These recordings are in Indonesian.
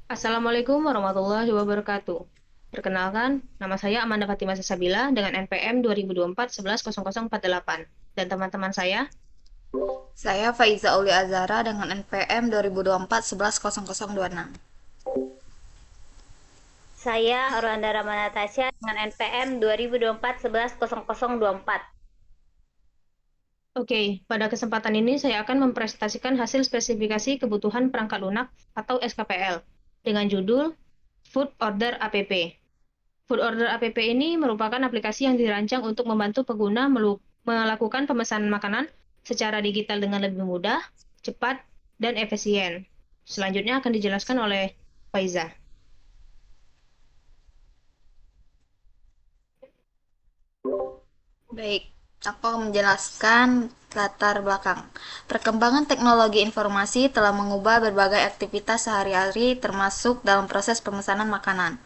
Assalamualaikum warahmatullahi wabarakatuh. Perkenalkan, nama saya Amanda Fatimah Sesabila dengan NPM 2024-110048. Dan teman-teman saya, Saya Faiza Uli Azara dengan NPM 2024 110026. Saya Orlanda Rama Natasha dengan NPM 2024 110024. oke, pada kesempatan ini saya akan mempresentasikan hasil spesifikasi kebutuhan perangkat lunak atau SKPL dengan judul Food Order APP. Food Order APP ini merupakan aplikasi yang dirancang untuk membantu pengguna melakukan pemesanan makanan secara digital dengan lebih mudah, cepat, dan efisien. Selanjutnya akan dijelaskan oleh Faiza. Baik, aku akan menjelaskan latar belakang. Perkembangan teknologi informasi telah mengubah berbagai aktivitas sehari-hari termasuk dalam proses pemesanan makanan.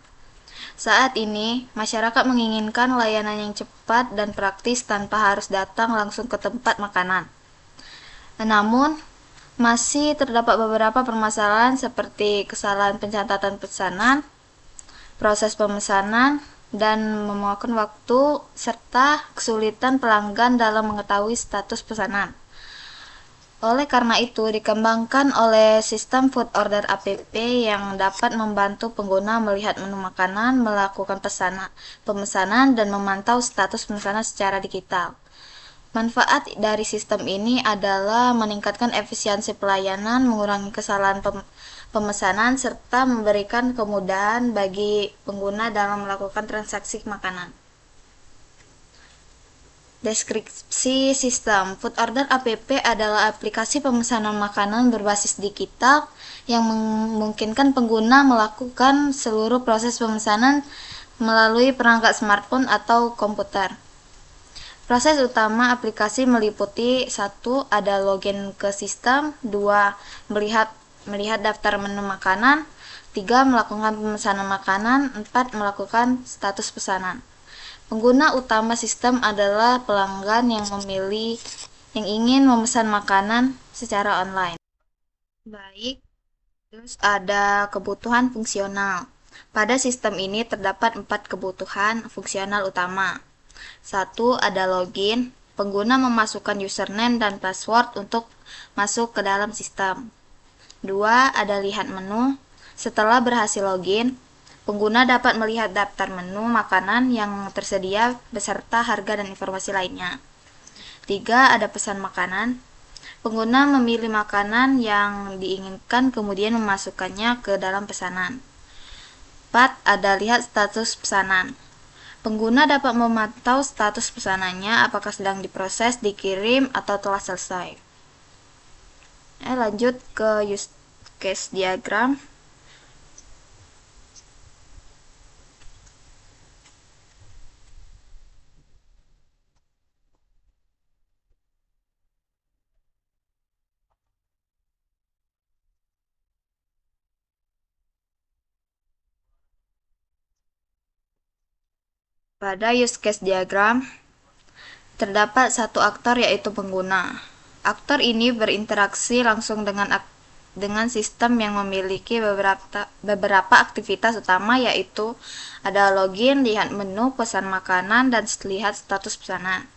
Saat ini, masyarakat menginginkan layanan yang cepat dan praktis tanpa harus datang langsung ke tempat makanan. Namun, masih terdapat beberapa permasalahan seperti kesalahan pencatatan pesanan, proses pemesanan, dan memakan waktu, serta kesulitan pelanggan dalam mengetahui status pesanan. Oleh karena itu, dikembangkan oleh sistem Food Order APP yang dapat membantu pengguna melihat menu makanan, melakukan pemesanan, dan memantau status pemesanan secara digital. Manfaat dari sistem ini adalah meningkatkan efisiensi pelayanan, mengurangi kesalahan pemesanan, serta memberikan kemudahan bagi pengguna dalam melakukan transaksi makanan. Deskripsi sistem Food Order APP adalah aplikasi pemesanan makanan berbasis digital yang memungkinkan pengguna melakukan seluruh proses pemesanan melalui perangkat smartphone atau komputer. Proses utama aplikasi meliputi: 1. Ada login ke sistem, 2. Melihat daftar menu makanan, 3. Melakukan pemesanan makanan, 4. Melakukan status pesanan. Pengguna utama sistem adalah pelanggan yang ingin memesan makanan secara online. Baik, terus ada kebutuhan fungsional. Pada sistem ini terdapat 4 kebutuhan fungsional utama. 1. Ada login. Pengguna memasukkan username dan password untuk masuk ke dalam sistem. 2. Ada lihat menu. Setelah berhasil login, pengguna dapat melihat daftar menu makanan yang tersedia beserta harga dan informasi lainnya. 3. Ada pesan makanan. Pengguna memilih makanan yang diinginkan kemudian memasukkannya ke dalam pesanan. 4. Ada lihat status pesanan. Pengguna dapat memantau status pesanannya apakah sedang diproses, dikirim, atau telah selesai. Lanjut ke use case diagram. Pada use case diagram, terdapat satu aktor yaitu pengguna. Aktor ini berinteraksi langsung dengan sistem yang memiliki beberapa aktivitas utama yaitu ada login, lihat menu, pesan makanan, dan lihat status pesanan.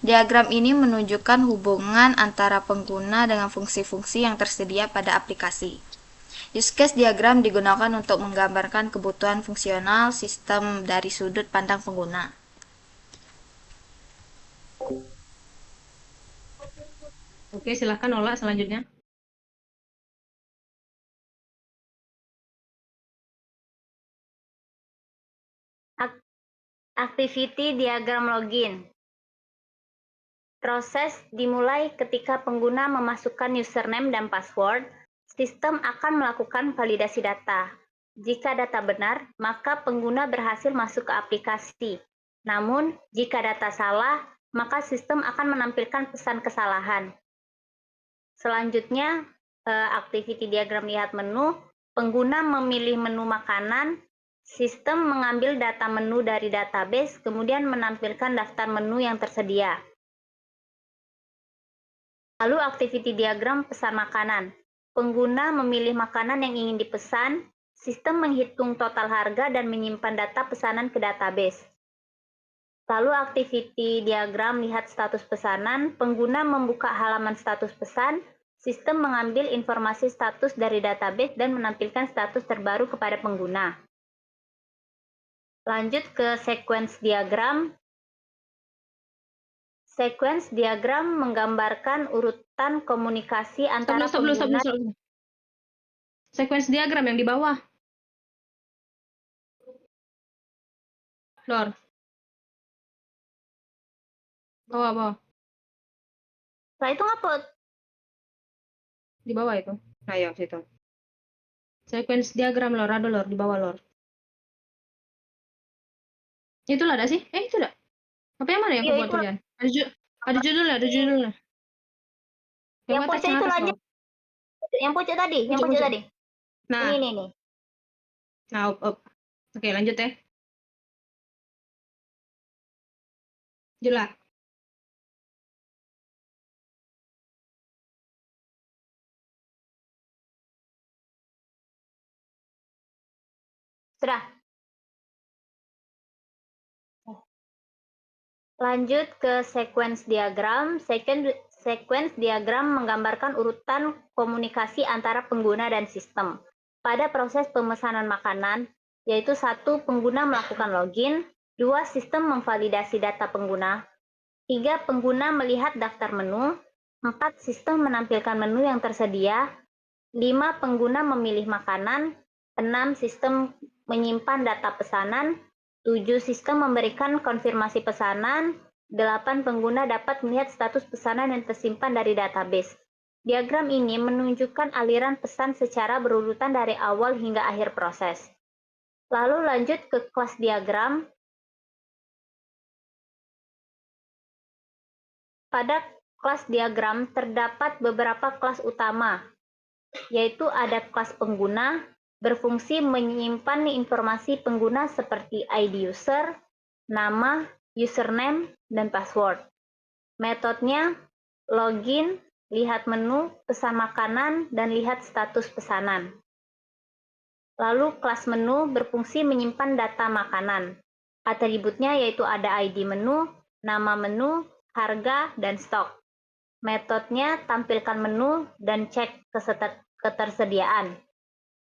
Diagram ini menunjukkan hubungan antara pengguna dengan fungsi-fungsi yang tersedia pada aplikasi. Use case diagram digunakan untuk menggambarkan kebutuhan fungsional sistem dari sudut pandang pengguna. Oke, silahkan Ola selanjutnya. Activity diagram login. Proses dimulai ketika pengguna memasukkan username dan password. Sistem akan melakukan validasi data. Jika data benar, maka pengguna berhasil masuk ke aplikasi. Namun, jika data salah, maka sistem akan menampilkan pesan kesalahan. Selanjutnya, activity diagram lihat menu. Pengguna memilih menu makanan. Sistem mengambil data menu dari database, kemudian menampilkan daftar menu yang tersedia. Lalu activity diagram pesan makanan. Pengguna memilih makanan yang ingin dipesan, Sistem menghitung total harga dan menyimpan data pesanan ke database. Lalu activity diagram lihat status pesanan, pengguna membuka halaman status pesan, sistem mengambil informasi status dari database dan menampilkan status terbaru kepada pengguna. Lanjut ke sequence diagram. Sequence diagram menggambarkan urutan komunikasi antara pengguna. Sequence diagram yang di bawah. Lor. Bawah. Setelah itu ngupload. Di bawah itu. Nah, ya, situ. Sequence diagram, Lor. Ada, Lor. Di bawah, Lor. Itu lah, ada sih? Itu ada. Apa yang mana yang Iya, kau buat itu. tulisan? Ada judulnya. Yang atas, pucuk itu atas, lanjut. Lor. Yang pucuk tadi. Pucuk. Nah. Ini. Nah, up. Oke, lanjut ya. Jelas. Sudah. Lanjut ke sequence diagram. Sequence diagram menggambarkan urutan komunikasi antara pengguna dan sistem. Pada proses pemesanan makanan, yaitu 1. Pengguna melakukan login, 2. Sistem memvalidasi data pengguna, 3. Pengguna melihat daftar menu, 4. Sistem menampilkan menu yang tersedia, 5. Pengguna memilih makanan, 6. Sistem menyimpan data pesanan, 7. Sistem memberikan konfirmasi pesanan, 8. Pengguna dapat melihat status pesanan yang tersimpan dari database. Diagram ini menunjukkan aliran pesan secara berurutan dari awal hingga akhir proses. Lalu lanjut ke kelas diagram. Pada kelas diagram terdapat beberapa kelas utama, yaitu ada kelas pengguna, berfungsi menyimpan informasi pengguna seperti ID user, nama, username, dan password. Metodenya login, lihat menu, pesan makanan, dan lihat status pesanan. Lalu kelas menu berfungsi menyimpan data makanan. Atributnya yaitu ada ID menu, nama menu, harga, dan stok. Metodenya tampilkan menu dan cek ketersediaan.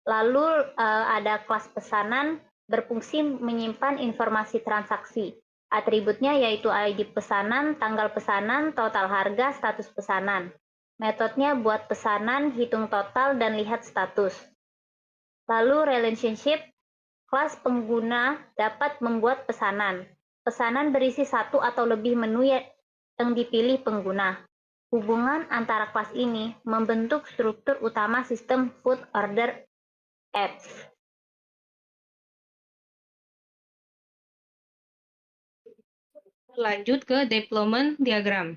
Lalu ada kelas pesanan berfungsi menyimpan informasi transaksi. Atributnya yaitu ID pesanan, tanggal pesanan, total harga, status pesanan. Metodenya buat pesanan, hitung total, dan lihat status. Lalu relationship, kelas pengguna dapat membuat pesanan. Pesanan berisi 1 atau lebih menu yang dipilih pengguna. Hubungan antara kelas ini membentuk struktur utama sistem food order apps. Lanjut ke deployment diagram.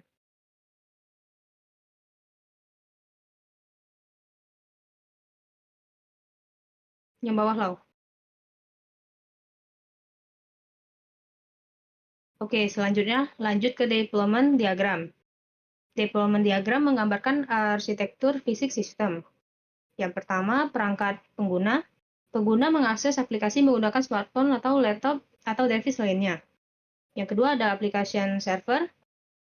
Yang bawah, Lau. Oke, selanjutnya lanjut ke deployment diagram. Deployment diagram menggambarkan arsitektur fisik sistem. Yang pertama, perangkat pengguna. Pengguna mengakses aplikasi menggunakan smartphone atau laptop atau device lainnya. Yang kedua ada application server.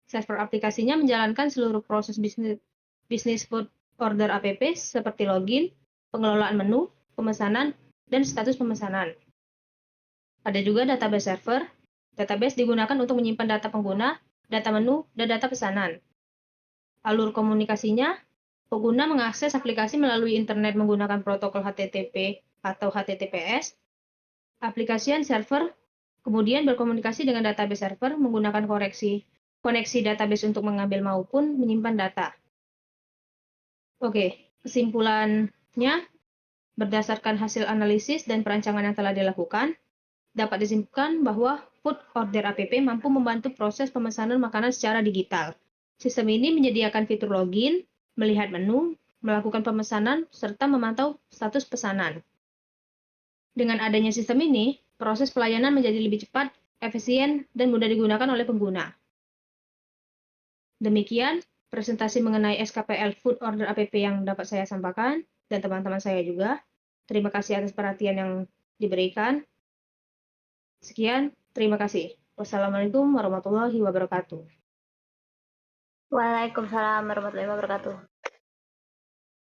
Server aplikasinya menjalankan seluruh proses bisnis food order app seperti login, pengelolaan menu, pemesanan, dan status pemesanan. Ada juga database server. Database digunakan untuk menyimpan data pengguna, data menu, dan data pesanan. Alur komunikasinya, pengguna mengakses aplikasi melalui internet menggunakan protokol HTTP atau HTTPS. Aplikasian server kemudian berkomunikasi dengan database server menggunakan koneksi database untuk mengambil maupun menyimpan data. Oke, kesimpulannya berdasarkan hasil analisis dan perancangan yang telah dilakukan, dapat disimpulkan bahwa Food Order App mampu membantu proses pemesanan makanan secara digital. Sistem ini menyediakan fitur login, melihat menu, melakukan pemesanan, serta memantau status pesanan. Dengan adanya sistem ini, proses pelayanan menjadi lebih cepat, efisien, dan mudah digunakan oleh pengguna. Demikian presentasi mengenai SKPL Food Order App yang dapat saya sampaikan, dan teman-teman saya juga. Terima kasih atas perhatian yang diberikan. Sekian, terima kasih. Wassalamualaikum warahmatullahi wabarakatuh. Waalaikumsalam warahmatullahi wabarakatuh.